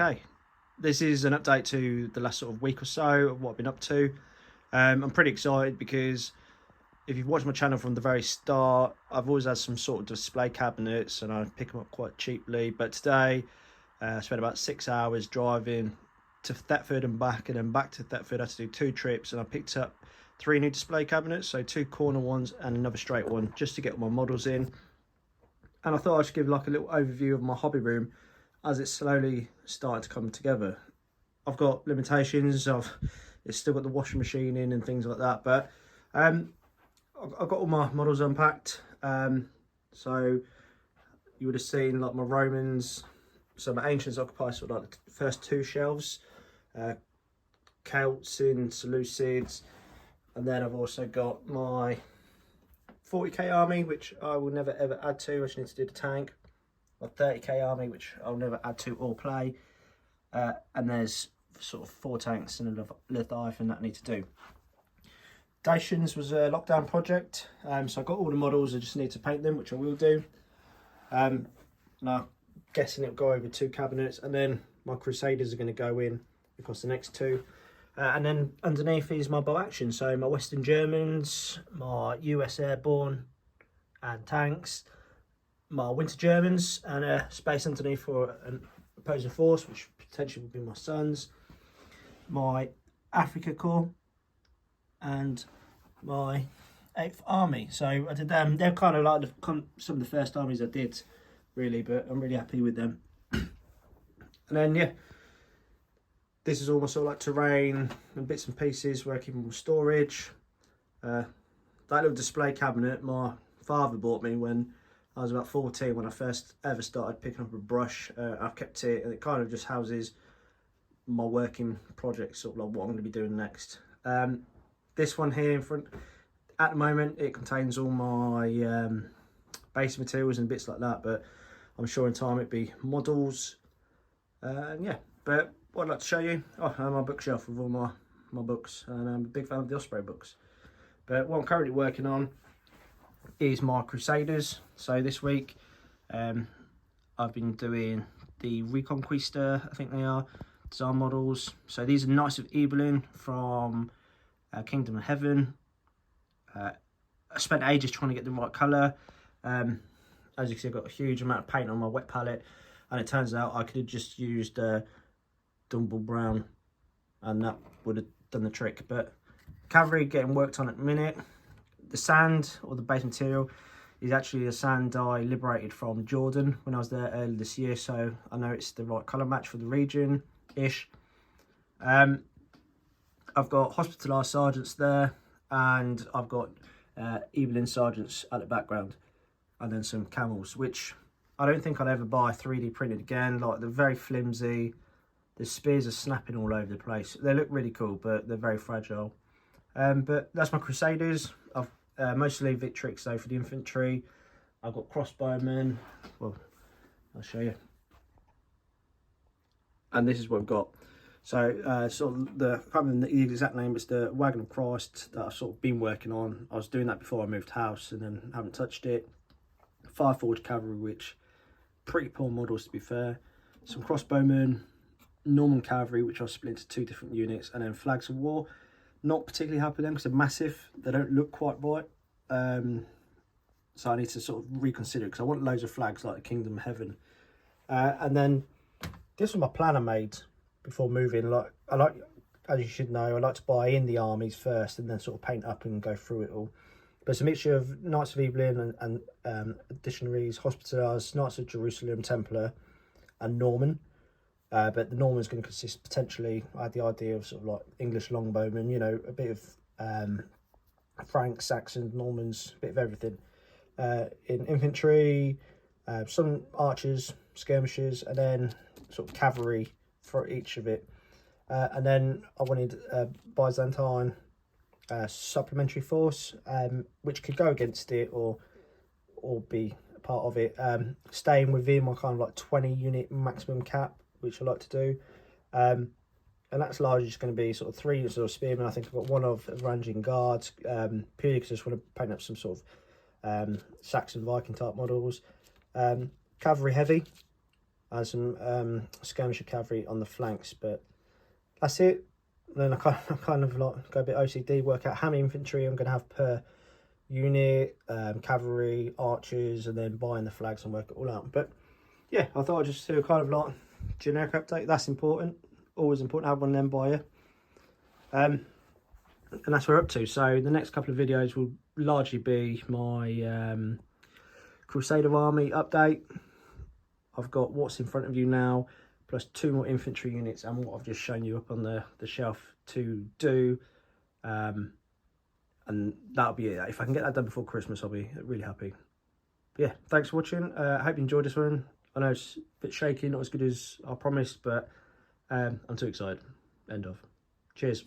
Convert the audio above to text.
Okay, this is an update to the last sort of week or so of what I've been up to. I'm pretty excited because if you've watched my channel from the very start, I've always had some sort of display cabinets and I pick them up quite cheaply. But today, I spent about 6 hours driving to Thetford and back, and then back to Thetford. I had to do 2 trips, and I picked up 3 new display cabinets, so 2 corner ones and another straight one, just to get all my models in. And I thought I'd just give like a little overview of my hobby room as it's slowly starting to come together. I've got limitations. It's still got the washing machine in and things like that, but I've got all my models unpacked. So you would have seen like my Romans, so my ancients occupy sort of like the first 2 shelves, Celts in Seleucids, and then I've also got my 40k army, which I will never ever add to. I just need to do the tank. My 30k army, which I'll never add to or play. And there's sort of 4 tanks and a Leviathan that I need to do. Dacians was a lockdown project, so I got all the models. I just need to paint them, which I will do. And I'm guessing it'll go over 2 cabinets, and then my Crusaders are going to go in across the next 2. And then underneath is my bow action, so my Western Germans, my US Airborne and tanks, my Winter Germans, and a space underneath for an opposing force, which potentially would be my sons, my Africa Corps, and my 8th Army. So I did them. They're kind of like some of the first armies I did, really, but I'm really happy with them. And then, yeah, this is all my sort of like terrain and bits and pieces where I keep more storage. That little display cabinet my father bought me when I was about 14, when I first ever started picking up a brush. I've kept it, and it kind of just houses my working projects, sort of like what I'm going to be doing next. This one here in front, at the moment, it contains all my base materials and bits like that, but I'm sure in time it'll be models. Yeah, but what I'd like to show you, my bookshelf with all my books, and I'm a big fan of the Osprey books. But what I'm currently working on is my Crusaders. So this week I've been doing the Reconquista, I think they are, design models. So these are Knights of Ibelin from Kingdom of Heaven. I spent ages trying to get the right colour. As you can see, I've got a huge amount of paint on my wet palette, and it turns out I could have just used Dumble Brown and that would have done the trick. But cavalry getting worked on at the minute. The sand, or the base material, is actually a sand I liberated from Jordan when I was there earlier this year, so I know it's the right colour match for the region-ish. I've got hospitalised sergeants there, and I've got Evelyn sergeants at the background, and then some camels, which I don't think I'll ever buy 3D printed again. Like, they're very flimsy, the spears are snapping all over the place. They look really cool, but they're very fragile. But that's my Crusaders. I've mostly Victrix though for the infantry. I've got crossbowmen. Well, I'll show you. And this is what I've got. So sort of I can't remember the exact name. It's the Wagon of Christ that I've sort of been working on. I was doing that before I moved house, and then haven't touched it. Fireforged cavalry, which pretty poor models to be fair. Some crossbowmen, Norman cavalry, which I've split into 2 different units, and then flags of war. Not particularly happy with them because they're massive. They don't look quite right. So I need to sort of reconsider it, because I want loads of flags like the Kingdom of Heaven. And then this was my plan I made before moving. Like, as you should know, I like to buy in the armies first and then sort of paint up and go through it all. But it's a mixture of Knights of Ibelin and Additionaries, Hospitallers, Knights of Jerusalem, Templar, and Norman. But the Norman's going to consist potentially, I had the idea of sort of like English longbowmen, you know, a bit of Franks, Saxons, Normans, a bit of everything. In infantry, some archers, skirmishers, and then sort of cavalry for each of it. And then I wanted a Byzantine supplementary force, which could go against it or be a part of it, staying within my kind of like 20 unit maximum cap, which I like to do. And that's largely just going to be sort of 3 units of spearmen. I think I've got 1 of ranging guards, purely because I just want to paint up some sort of Saxon Viking type models. Cavalry heavy, and some skirmisher cavalry on the flanks. But that's it. Then I kind of like go a bit OCD, work out how many infantry I'm going to have per unit, cavalry, archers, and then buying the flags and work it all out. But yeah, I thought I'd just do a kind of like generic update. That's important. Always important to have one of them by you. And that's where we're up to. So the next couple of videos will largely be my Crusader army update. I've got what's in front of you now, plus 2 more infantry units and what I've just shown you up on the shelf to do. And that'll be it. If I can get that done before Christmas, I'll be really happy. But yeah, thanks for watching. I hope you enjoyed this one. I know it's a bit shaky, not as good as I promised, but I'm too excited. End of. Cheers.